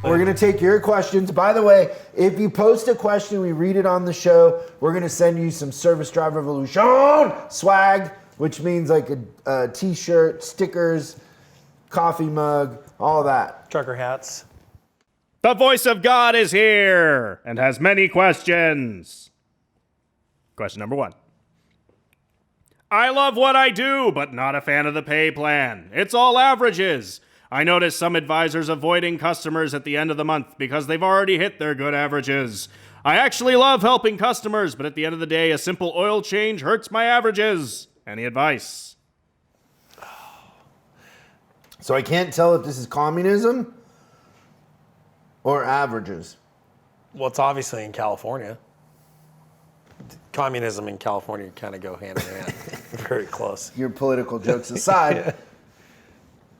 We're going to take your questions. By the way, if you post a question, we read it on the show. We're going to send you some Service Drive Revolution swag, which means like a t-shirt, stickers, coffee mug, all that. Trucker hats. The voice of God is here and has many questions. Question number 1. I love what I do, but not a fan of the pay plan. It's all averages. I notice some advisors avoiding customers at the end of the month because they've already hit their good averages. I actually love helping customers, but at the end of the day, a simple oil change hurts my averages. Any advice? So I can't tell if this is communism or averages. Well, it's obviously in California. Communism and California kind of go hand in hand. Very close. Your political jokes aside. Yeah.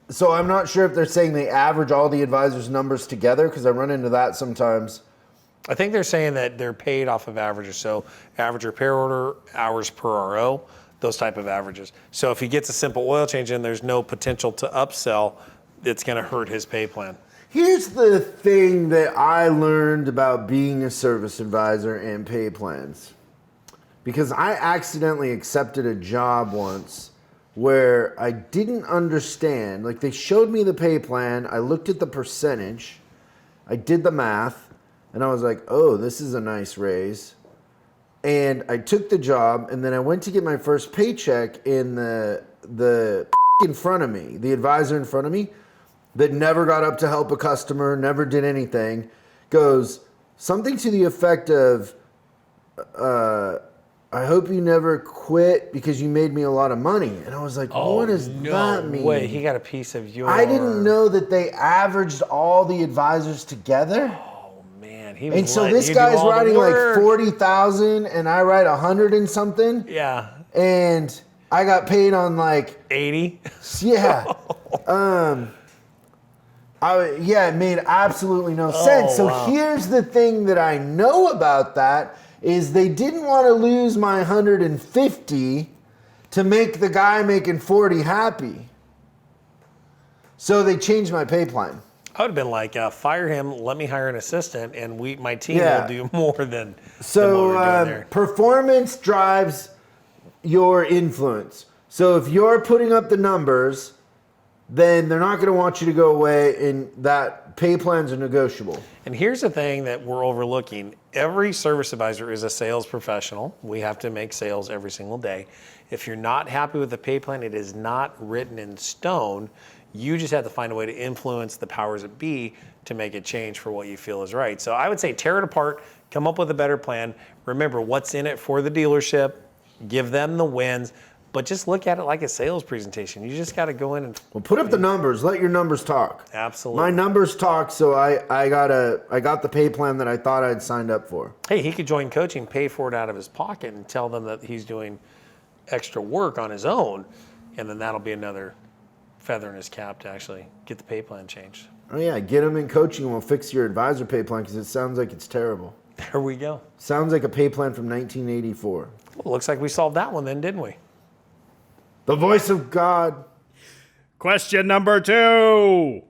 So I'm not sure if they're saying they average all the advisors' numbers together, because I run into that sometimes. I think they're saying that they're paid off of averages. So average repair order, hours per RO, those type of averages. So if he gets a simple oil change in, there's no potential to upsell. It's going to hurt his pay plan. Here's the thing that I learned about being a service advisor and pay plans. Because I accidentally accepted a job once where I didn't understand. Like, they showed me the pay plan. I looked at the percentage. I did the math. And I was like, oh, this is a nice raise. And I took the job. And then I went to get my first paycheck. And the in front of me, the advisor in front of me, that never got up to help a customer, never did anything, goes something to the effect of, I hope you never quit because you made me a lot of money. And I was like, what does that mean? Wait, he got a piece of your... I didn't know that they averaged all the advisors together. Oh, man. He was and so this guy's writing like 40,000 and I write 100 and something. Yeah. And I got paid on like... 80? Yeah. It made absolutely no sense. So here's the thing that I know about that is they didn't want to lose my 150 to make the guy making 40 happy. So they changed my pay plan. I would have been like, fire him, let me hire an assistant, and my team will do more than what we're doing there. Performance drives your influence. So if you're putting up the numbers, then they're not going to want you to go away, and that pay plans are negotiable. And here's the thing that we're overlooking. Every service advisor is a sales professional. We have to make sales every single day. If you're not happy with the pay plan, it is not written in stone. You just have to find a way to influence the powers that be to make a change for what you feel is right. So I would say tear it apart, come up with a better plan. Remember what's in it for the dealership, give them the wins. But just look at it like a sales presentation. You just got to go in and... Well, put up the numbers. Let your numbers talk. Absolutely. My numbers talk, so I got the pay plan that I thought I'd signed up for. Hey, he could join coaching, pay for it out of his pocket, and tell them that he's doing extra work on his own, and then that'll be another feather in his cap to actually get the pay plan changed. Oh, yeah. Get him in coaching, and we'll fix your advisor pay plan, because it sounds like it's terrible. There we go. Sounds like a pay plan from 1984. Well, looks like we solved that one then, didn't we? The voice of God. Question number 2.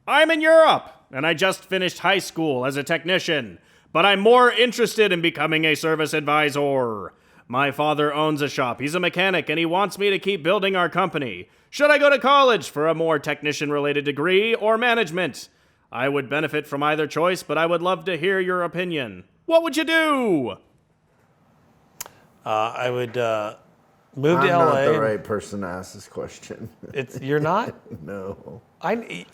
I'm in Europe, and I just finished high school as a technician, but I'm more interested in becoming a service advisor. My father owns a shop. He's a mechanic, and he wants me to keep building our company. Should I go to college for a more technician-related degree or management? I would benefit from either choice, but I would love to hear your opinion. What would you do? I would... Move to LA. I'm not the right person to ask this question. You're not? No.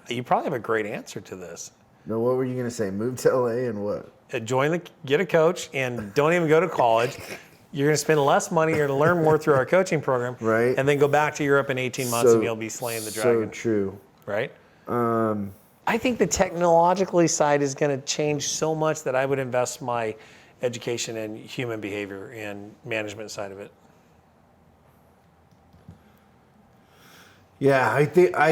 You probably have a great answer to this. No, what were you going to say? Move to LA and what? Get a coach and don't even go to college. You're going to spend less money. You're going to learn more through our coaching program. Right. And then go back to Europe in 18 months and you'll be slaying the dragon. So true. Right? I think the technologically side is going to change so much that I would invest my education in human behavior and management side of it. Yeah, I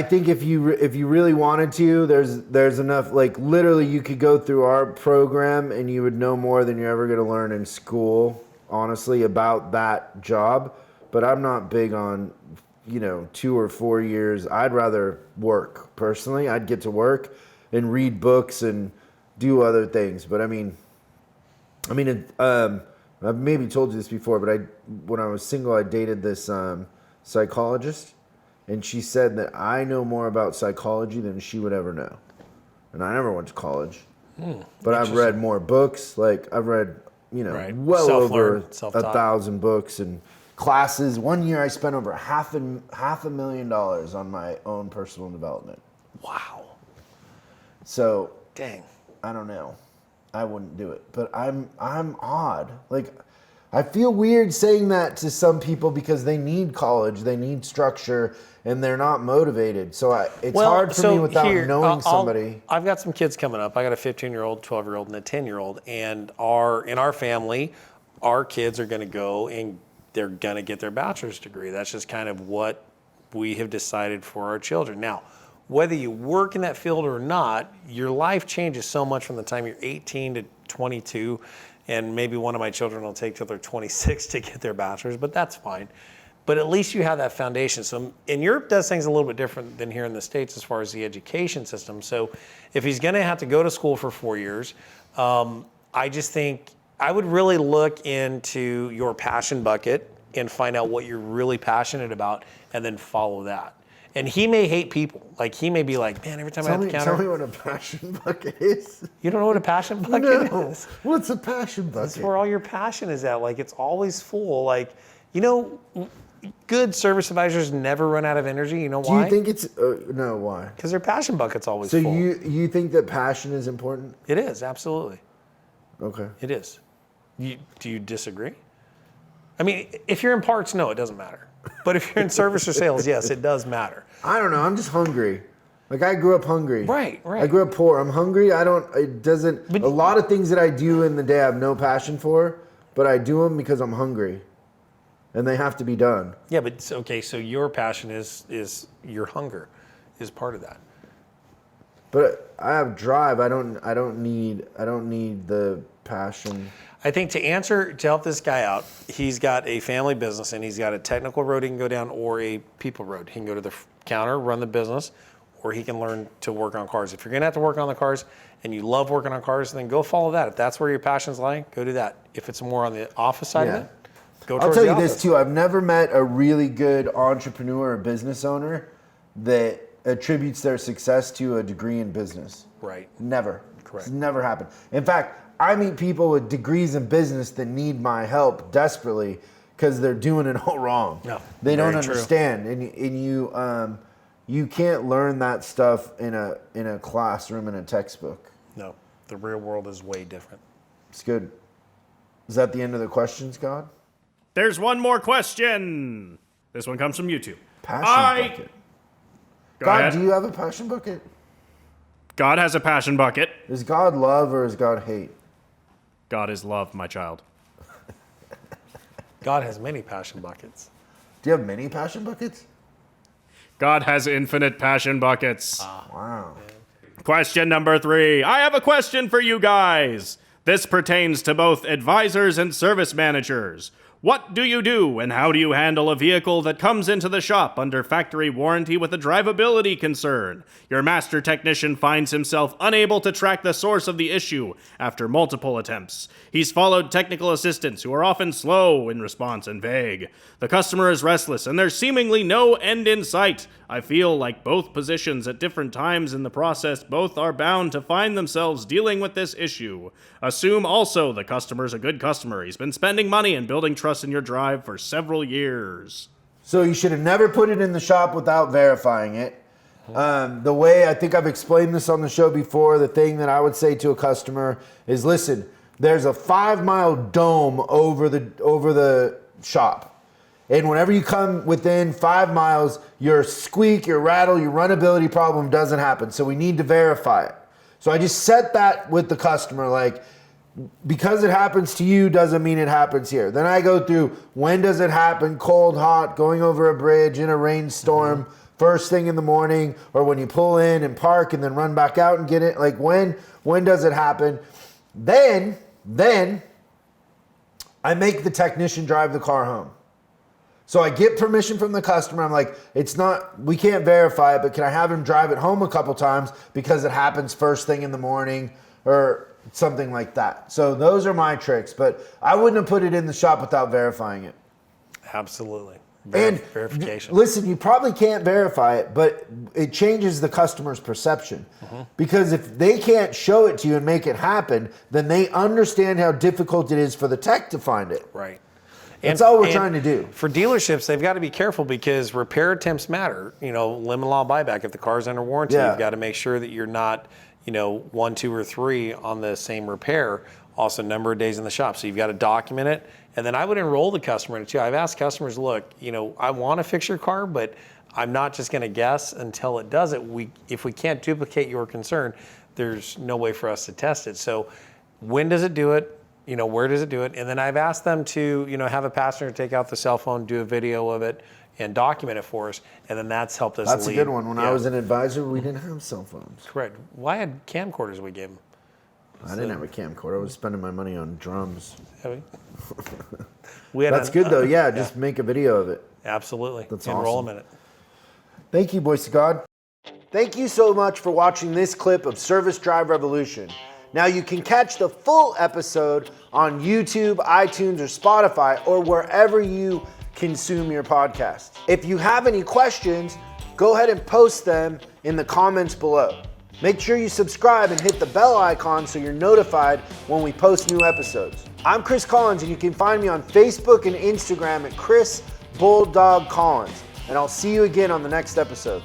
think if you really wanted to, there's enough, like literally you could go through our program and you would know more than you're ever going to learn in school, honestly, about that job. But I'm not big on 2 or 4 years, I'd rather work. Personally, I'd get to work and read books and do other things. But I've maybe told you this before, but when I was single, I dated this psychologist, and she said that I know more about psychology than she would ever know. And I never went to college, but I've read more books. Like I've read, well over 1,000 books and classes. One year I spent over half $500,000 on my own personal development. Wow. So dang, I don't know. I wouldn't do it, but I'm odd. Like, I feel weird saying that to some people because they need college, they need structure, and they're not motivated. So it's hard for me without knowing somebody. I've got some kids coming up. I got a 15-year-old, 12-year-old, and a 10-year-old, and in our family, our kids are going to go and they're going to get their bachelor's degree. That's just kind of what we have decided for our children. Now, whether you work in that field or not, your life changes so much from the time you're 18 to 22, and maybe one of my children will take till they're 26 to get their bachelor's, but that's fine. But at least you have that foundation. So in Europe does things a little bit different than here in the States as far as the education system. So if he's going to have to go to school for 4 years, I just think I would really look into your passion bucket and find out what you're really passionate about and then follow that. And he may hate people. Like, he may be like, man, every time I have to counter. Tell me what a passion bucket is. You don't know what a passion bucket is? What's a passion bucket? That's where all your passion is at. Like, it's always full. Like, good service advisors never run out of energy. You know why? Do you think it's, no, why? Because their passion bucket's always full. full. So you think that passion is important? It is, absolutely. Okay. It is. Do you disagree? I mean, if you're in parts, no, it doesn't matter. But if you're in service or sales, yes, it does matter. I don't know. I'm just hungry. Like, I grew up hungry. Right. I grew up poor. I'm hungry. A lot of things that I do in the day I have no passion for, but I do them because I'm hungry. And they have to be done. Yeah, but okay, so your passion is your hunger is part of that. But I have drive. I don't need the passion. I think to help this guy out, he's got a family business and he's got a technical road he can go down or a people road. He can go to the counter, run the business, or he can learn to work on cars. If you're going to have to work on the cars and you love working on cars, then go follow that. If that's where your passions lie, go do that. If it's more on the office side of it, go towards the office. I'll tell you this too. I've never met a really good entrepreneur or business owner that attributes their success to a degree in business. Right. Never. Correct. It's never happened. In fact, I meet people with degrees in business that need my help desperately because they're doing it all wrong. No, they don't understand, and you can't learn that stuff in a classroom in a textbook. No, the real world is way different. It's good. Is that the end of the questions, God? There's one more question. This one comes from YouTube. Passion bucket. God, do you have a passion bucket? God has a passion bucket. Is God love or is God hate? God is love, my child. God has many passion buckets. Do you have many passion buckets? God has infinite passion buckets. Wow. Question number 3. I have a question for you guys. This pertains to both advisors and service managers. What do you do and how do you handle a vehicle that comes into the shop under factory warranty with a drivability concern? Your master technician finds himself unable to track the source of the issue after multiple attempts. He's followed technical assistants who are often slow in response and vague. The customer is restless and there's seemingly no end in sight. I feel like both positions at different times in the process both are bound to find themselves dealing with this issue. Assume also the customer's a good customer. He's been spending money and building trust in your drive for several years. So you should have never put it in the shop without verifying it. The way I think I've explained this on the show before, the thing that I would say to a customer is, listen, there's a 5-mile dome over the shop. And whenever you come within 5 miles, your squeak, your rattle, your runnability problem doesn't happen. So we need to verify it. So I just set that with the customer, like, because it happens to you doesn't mean it happens here. Then I go through, when does it happen? Cold, hot, going over a bridge, in a rainstorm, first thing in the morning, or when you pull in and park and then run back out and get it. Like, when does it happen? Then I make the technician drive the car home. So I get permission from the customer. I'm like, we can't verify it, but can I have him drive it home a couple times because it happens first thing in the morning or something like that. So those are my tricks, but I wouldn't have put it in the shop without verifying it. Absolutely. Verification. Listen, you probably can't verify it, but it changes the customer's perception. Because if they can't show it to you and make it happen, then they understand how difficult it is for the tech to find it. Right. That's all we're trying to do. For dealerships, they've got to be careful because repair attempts matter. Limit law buyback. If the car's under warranty, you've got to make sure that you're not, 1, 2, or 3 on the same repair. Also, number of days in the shop. So you've got to document it. And then I would enroll the customer in it too. I've asked customers, look, I want to fix your car, but I'm not just going to guess until it does it. If we can't duplicate your concern, there's no way for us to test it. So when does it do it? Where does it do it? And then I've asked them to, have a passenger take out the cell phone, do a video of it, and document it for us. And then that's helped us That's lead. a good one. When I was an advisor, we didn't have cell phones. Correct. Well, I had camcorders we gave them. I didn't have a camcorder. I was spending my money on drums. That's good though. Yeah, just make a video of it. Absolutely. That's Enroll awesome. them in it. Thank you, boys to God. Thank you so much for watching this clip of Service Drive Revolution. Now you can catch the full episode on YouTube, iTunes, or Spotify, or wherever you consume your podcast. If you have any questions, go ahead and post them in the comments below. Make sure you subscribe and hit the bell icon so you're notified when we post new episodes. I'm Chris Collins, and you can find me on Facebook and Instagram at Chris Bulldog Collins. And I'll see you again on the next episode.